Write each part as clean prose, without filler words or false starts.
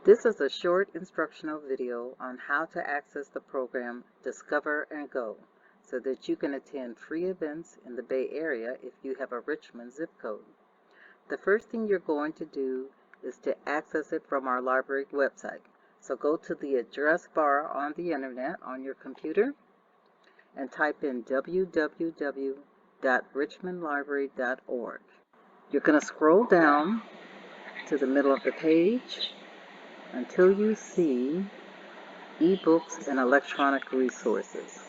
This is a short instructional video on how to access the program Discover and Go so that you can attend free events in the Bay Area if you have a Richmond zip code. The first thing you're going to do is to access it from our library website. So go to the address bar on the internet on your computer and type in www.richmondlibrary.org. You're going to scroll down to the middle of the page until you see ebooks and electronic resources.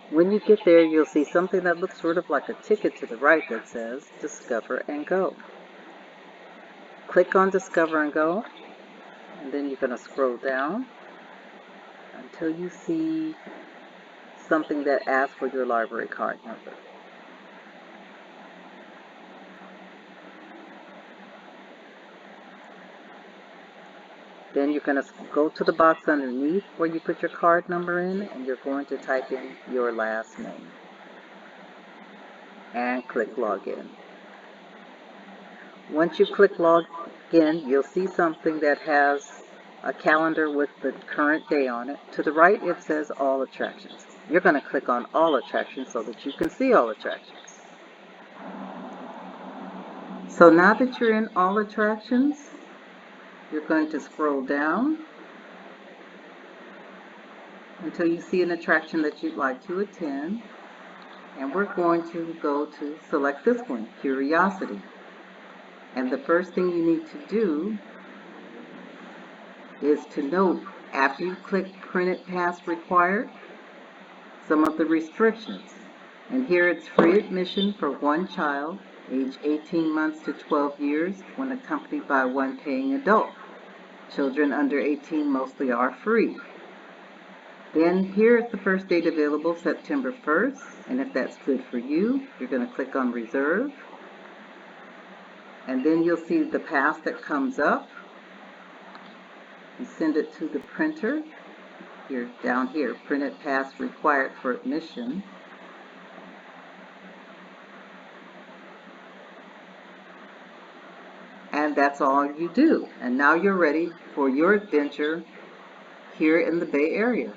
When you get there, you'll see something that looks sort of like a ticket to the right that says Discover and Go. Click on Discover and Go, and then you're going to scroll down until you see something that asks for your library card number. Then you're going to go to the box underneath where you put your card number in, and you're going to type in your last name and click Login. Once you click Login, you'll see something that has a calendar with the current day on it. To the right, it says All Attractions. You're going to click on All Attractions so that you can see all attractions. So now that you're in All Attractions, you're going to scroll down until you see an attraction that you'd like to attend. And we're going to go to select this one, Curiosity. And the first thing you need to do is to note, after you click Printed Pass Required, some of the restrictions. And here it's free admission for one child, age 18 months to 12 years, when accompanied by one paying adult. Children under 18 mostly are free. Then here's the first date available, September 1st, and if that's good for you, you're going to click on Reserve. And then you'll see the pass that comes up. You send it to the printer. Here, down here, Printed Pass Required for Admission. And that's all you do. And now you're ready for your adventure here in the Bay Area.